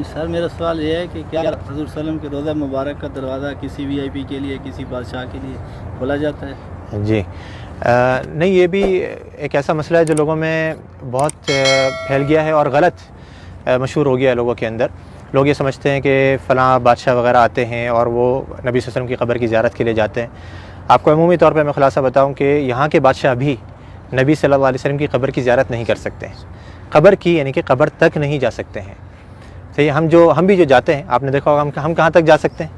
سر میرا سوال یہ ہے کہ کیا حضور صلی اللہ علیہ وسلم کے روضہ مبارک کا دروازہ کسی وی آئی پی کے لیے، کسی بادشاہ کے لیے کھولا جاتا ہے؟ جی نہیں، یہ بھی ایک ایسا مسئلہ ہے جو لوگوں میں بہت پھیل گیا ہے اور غلط مشہور ہو گیا ہے لوگوں کے اندر۔ لوگ یہ سمجھتے ہیں کہ فلاں بادشاہ وغیرہ آتے ہیں اور وہ نبی صلی اللہ علیہ وسلم کی قبر کی زیارت کے لیے جاتے ہیں۔ آپ کو عمومی طور پہ میں خلاصہ بتاؤں کہ یہاں کے بادشاہ بھی نبی صلی اللہ علیہ وسلم کی قبر کی زیارت نہیں کر سکتے ہیں، قبر کی یعنی کہ قبر تک نہیں جا سکتے ہیں۔ صحیح، ہم بھی جو جاتے ہیں، آپ نے دیکھا ہوگا ہم کہاں تک جا سکتے ہیں؟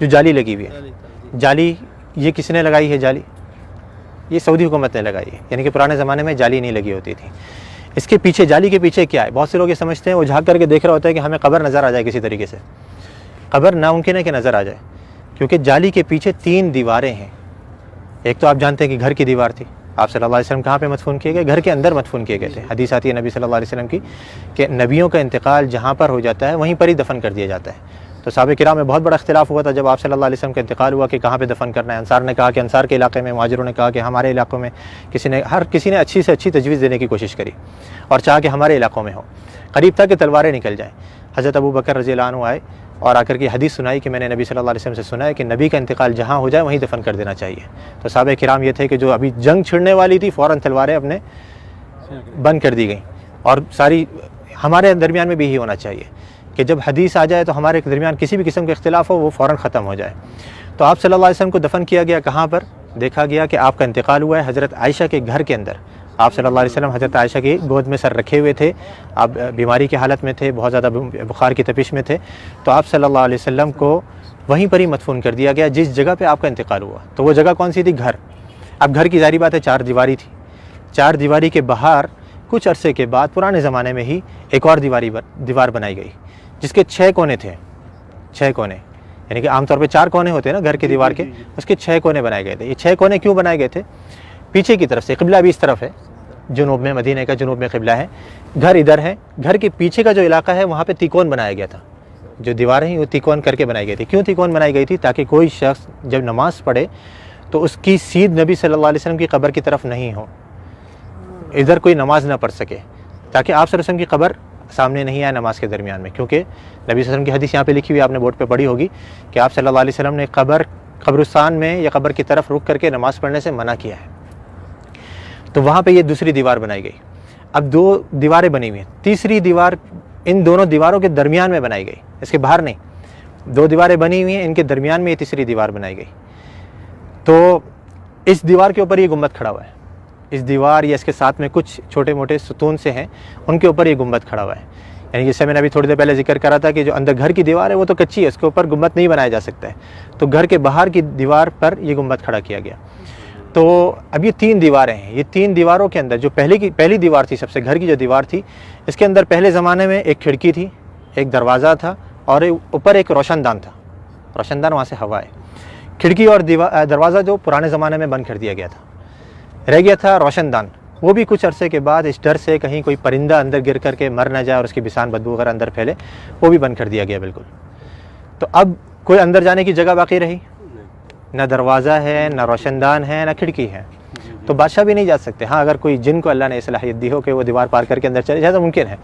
جو جالی لگی ہوئی ہے، جالی یہ کس نے لگائی ہے؟ جالی یہ سعودی حکومت نے لگائی ہے، یعنی کہ پرانے زمانے میں جالی نہیں لگی ہوتی تھی۔ اس کے پیچھے، جالی کے پیچھے کیا ہے؟ بہت سے لوگ یہ سمجھتے ہیں، وہ جھانک کر کے دیکھ رہا ہوتا ہے کہ ہمیں قبر نظر آ جائے کسی طریقے سے۔ قبر ناممکن ہے کہ نظر آ جائے، کیونکہ جالی کے پیچھے 3 دیواریں ہیں۔ ایک تو آپ جانتے ہیں کہ گھر کی دیوار تھی، آپ صلی اللہ علیہ وسلم کہاں پہ مدفون کیے گئے؟ گھر کے اندر مدفون کیے گئے تھے۔ حدیث آتی ہے نبی صلی اللہ علیہ وسلم کی کہ نبیوں کا انتقال جہاں پر ہو جاتا ہے وہیں پر ہی دفن کر دیا جاتا ہے۔ تو صحابہ کرام میں بہت بڑا اختلاف ہوا تھا جب آپ صلی اللہ علیہ وسلم کا انتقال ہوا کہ کہاں پہ دفن کرنا ہے۔ انصار نے کہا کہ انصار کے علاقے میں، مہاجروں نے کہا کہ ہمارے علاقوں میں، ہر کسی نے اچھی سے اچھی تجویز دینے کی کوشش کری اور چاہا کہ ہمارے علاقوں میں ہو، قریب تھا کہ تلواریں نکل جائیں۔ حضرت ابو بکر رضی اللہ عنہ آئے اور آ کر کے حدیث سنائی کہ میں نے نبی صلی اللہ علیہ وسلم سے سنا ہے کہ نبی کا انتقال جہاں ہو جائے وہیں دفن کر دینا چاہیے۔ تو صحابہ کرام یہ تھے کہ جو ابھی جنگ چھڑنے والی تھی فوراً تلواریں اپنے بند کر دی گئیں، اور ساری ہمارے درمیان میں بھی یہی ہونا چاہیے کہ جب حدیث آ جائے تو ہمارے درمیان کسی بھی قسم کے اختلاف ہو وہ فوراً ختم ہو جائے۔ تو آپ صلی اللہ علیہ وسلم کو دفن کیا گیا کہاں پر؟ دیکھا گیا کہ آپ کا انتقال ہوا ہے حضرت عائشہ کے گھر کے اندر۔ آپ صلی اللہ علیہ وسلم حضرت عائشہ کی گود میں سر رکھے ہوئے تھے، آپ بیماری کی حالت میں تھے، بہت زیادہ بخار کی تپش میں تھے، تو آپ صلی اللہ علیہ وسلم کو وہیں پر ہی مدفون کر دیا گیا جس جگہ پہ آپ کا انتقال ہوا۔ تو وہ جگہ کون سی تھی؟ گھر۔ اب گھر کی ظاہری بات ہے 4 دیواری تھی، 4 دیواری کے باہر کچھ عرصے کے بعد پرانے زمانے میں ہی ایک اور دیوار بنائی گئی جس کے 6 کونے تھے، 6 کونے، یعنی کہ عام طور پہ 4 کونے ہوتے ہیں نا گھر کی دیوار کے، اس کے 6 کونے بنائے گئے تھے۔ یہ 6 کونے کیوں بنائے گئے تھے؟ پیچھے کی طرف سے، قبلہ بھی اس طرف ہے، جنوب میں، مدینہ کا جنوب میں قبلہ ہے، گھر ادھر ہے، گھر کے پیچھے کا جو علاقہ ہے وہاں پہ تیکون بنایا گیا تھا، جو دیواریں ہیں وہ تیکون کر کے بنائی گئی تھی۔ کیوں تیکون بنائی گئی تھی؟ تاکہ کوئی شخص جب نماز پڑھے تو اس کی سیدھ نبی صلی اللہ علیہ وسلم کی قبر کی طرف نہیں ہو، ادھر کوئی نماز نہ پڑھ سکے، تاکہ آپ صلی اللہ علیہ وسلم کی قبر سامنے نہیں آئے نماز کے درمیان میں، کیونکہ نبی صلی اللہ علیہ وسلم کی حدیث یہاں پہ لکھی ہوئی، آپ نے بورڈ پہ پڑھی ہوگی کہ آپ صلی اللہ علیہ وسلم نے قبرستان میں یا قبر کی طرف رک کر کے نماز پڑھنے سے منع کیا ہے۔ تو وہاں پہ یہ دوسری دیوار بنائی گئی۔ اب 2 دیواریں بنی ہوئی ہیں، تیسری دیوار ان دونوں دیواروں کے درمیان میں بنائی گئی، اس کے باہر نہیں۔ 2 دیواریں بنی ہوئی ہیں، ان کے درمیان میں یہ تیسری دیوار بنائی گئی۔ تو اس دیوار کے اوپر یہ گنبد کھڑا ہوا ہے، اس دیوار یا اس کے ساتھ میں کچھ چھوٹے موٹے ستون سے ہیں، ان کے اوپر یہ گنبد کھڑا ہوا ہے۔ یعنی جس سے میں نے ابھی تھوڑی دیر پہلے ذکر کرا تھا کہ جو اندر گھر کی دیوار ہے وہ تو کچی ہے، اس کے اوپر گنبد نہیں بنایا جا سکتا ہے، تو گھر کے باہر کی دیوار پر یہ گنبد کھڑا کیا گیا۔ تو اب یہ 3 دیواریں ہیں، یہ 3 دیواروں کے اندر جو پہلی دیوار تھی، سب سے گھر کی جو دیوار تھی، اس کے اندر پہلے زمانے میں ایک کھڑکی تھی، ایک دروازہ تھا، اور اوپر ایک روشن دان تھا، روشن دان وہاں سے ہوا ہے۔ کھڑکی اور دروازہ جو پرانے زمانے میں بند کر دیا گیا تھا، رہ گیا تھا روشن دان، وہ بھی کچھ عرصے کے بعد اس ڈر سے کہیں کوئی پرندہ اندر گر کر کے مر نہ جائے اور اس کی بسان بدبو وغیرہ اندر پھیلے، وہ بھی بند کر دیا گیا بالکل۔ تو اب کوئی اندر جانے کی جگہ باقی رہی؟ نہ دروازہ ہے، نہ روشن دان ہے، نہ کھڑکی ہے، تو بادشاہ بھی نہیں جا سکتے۔ ہاں اگر کوئی جن کو اللہ نے صلاحیت دی ہو کہ وہ دیوار پار کر کے اندر چلے جائے تو ممکن ہے،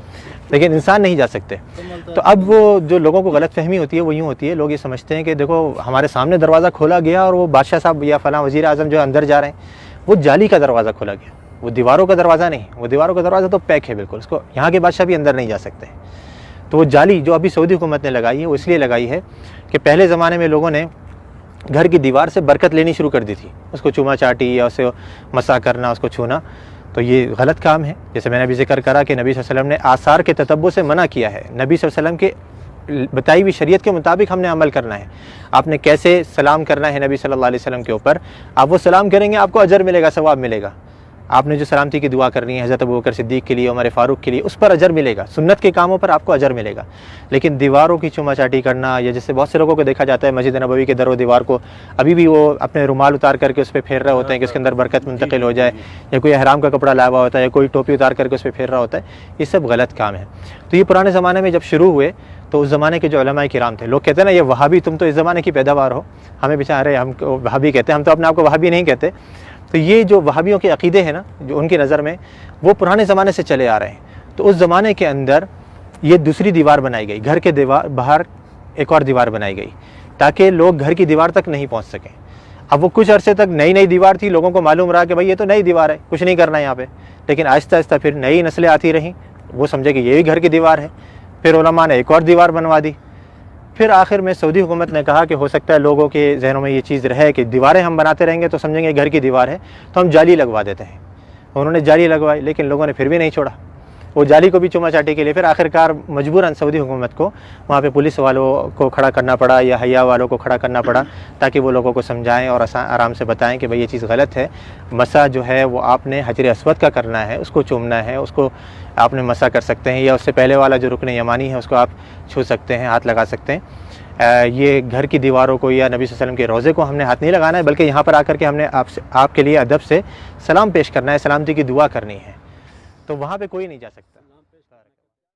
لیکن انسان نہیں جا سکتے۔ تو اب وہ جو لوگوں کو غلط فہمی ہوتی ہے وہ یوں ہوتی ہے، لوگ یہ سمجھتے ہیں کہ دیکھو ہمارے سامنے دروازہ کھولا گیا اور وہ بادشاہ صاحب یا فلاں وزیر اعظم جو اندر جا رہے ہیں، وہ جالی کا دروازہ کھولا گیا، وہ دیواروں کا دروازہ نہیں، وہ دیواروں کا دروازہ تو پیک ہے بالکل، اس کو یہاں کے بادشاہ بھی اندر نہیں جا سکتے۔ تو وہ جالی جو ابھی سعودی حکومت نے لگائی ہے وہ اس لیے لگائی ہے کہ پہلے زمانے میں لوگوں نے گھر کی دیوار سے برکت لینی شروع کر دی تھی، اس کو چوما چاٹی یا اسے مسا کرنا، اس کو چھونا، تو یہ غلط کام ہے۔ جیسے میں نے ابھی ذکر کرا کہ نبی صلی اللہ علیہ وسلم نے آثار کے تتبع سے منع کیا ہے، نبی صلی اللہ علیہ وسلم کے بتائی ہوئی شریعت کے مطابق ہم نے عمل کرنا ہے۔ آپ نے کیسے سلام کرنا ہے نبی صلی اللہ علیہ وسلم کے اوپر، آپ وہ سلام کریں گے آپ کو اجر ملے گا، ثواب ملے گا۔ آپ نے جو سلامتی کی دعا کرنی ہے حضرت ابوبکر صدیق کے لیے، عمر فاروق کے لیے، اس پر اجر ملے گا، سنت کے کاموں پر آپ کو اجر ملے گا۔ لیکن دیواروں کی چوما چاٹی کرنا، یا جیسے بہت سے لوگوں کو دیکھا جاتا ہے مسجد نبوی کے در و دیوار کو ابھی بھی وہ اپنے رومال اتار کر کے اس پہ پھیر رہے ہوتے ہیں کہ اس کے اندر برکت منتقل ہو جائے، یا کوئی احرام کا کپڑا لایا ہوا ہوتا ہے، یا کوئی ٹوپی اتار کر کے اس پہ پھیر رہا ہوتا ہے، یہ سب غلط کام ہے۔ تو یہ پرانے زمانے میں جب شروع ہوئے تو اس زمانے کے جو علماء کرام تھے، لوگ کہتے ہیں نا یہ وہابی، تم تو اس زمانے کی پیداوار ہو، ہمیں بیچارے ہم کو وہابی کہتے ہیں، ہم تو اپنے آپ کو وہابی نہیں کہتے۔ تو یہ جو وہابیوں کے عقیدے ہیں نا، جو ان کی نظر میں وہ پرانے زمانے سے چلے آ رہے ہیں، تو اس زمانے کے اندر یہ دوسری دیوار بنائی گئی، گھر کے باہر ایک اور دیوار بنائی گئی تاکہ لوگ گھر کی دیوار تک نہیں پہنچ سکیں۔ اب وہ کچھ عرصے تک نئی دیوار تھی، لوگوں کو معلوم رہا کہ بھائی یہ تو نئی دیوار ہے، کچھ نہیں کرنا یہاں پہ، لیکن آہستہ آہستہ پھر نئی نسلیں آتی رہیں، وہ سمجھے کہ یہ بھی گھر کی دیوار ہے، پھر علماء نے ایک اور دیوار بنوا دی۔ پھر آخر میں سعودی حکومت نے کہا کہ ہو سکتا ہے لوگوں کے ذہنوں میں یہ چیز رہے کہ دیواریں ہم بناتے رہیں گے تو سمجھیں گے گھر کی دیوار ہے، تو ہم جالی لگوا دیتے ہیں۔ انہوں نے جالی لگوائی، لیکن لوگوں نے پھر بھی نہیں چھوڑا، وہ جالی کو بھی چوما چاٹی کے لیے پھر آخرکار مجبوراً سعودی حکومت کو وہاں پہ پولیس والوں کو کھڑا کرنا پڑا یا حیا والوں کو کھڑا کرنا پڑا تاکہ وہ لوگوں کو سمجھائیں اور آرام سے بتائیں کہ بھئی یہ چیز غلط ہے، مسح جو ہے وہ آپ نے حجر اسود کا کرنا ہے، اس کو چومنا ہے، اس کو آپ نے مسح کر سکتے ہیں، یا اس سے پہلے والا جو رکن یمانی ہے اس کو آپ چھو سکتے ہیں، ہاتھ لگا سکتے ہیں۔ یہ گھر کی دیواروں کو یا نبی صلی اللہ علیہ وسلم کے روضے کو ہم نے ہاتھ نہیں لگانا ہے، بلکہ یہاں پر آ کر کے ہم نے آپ کے لیے ادب سے سلام پیش کرنا ہے، سلامتی کی دعا کرنی ہے، تو وہاں پہ کوئی نہیں جا سکتا۔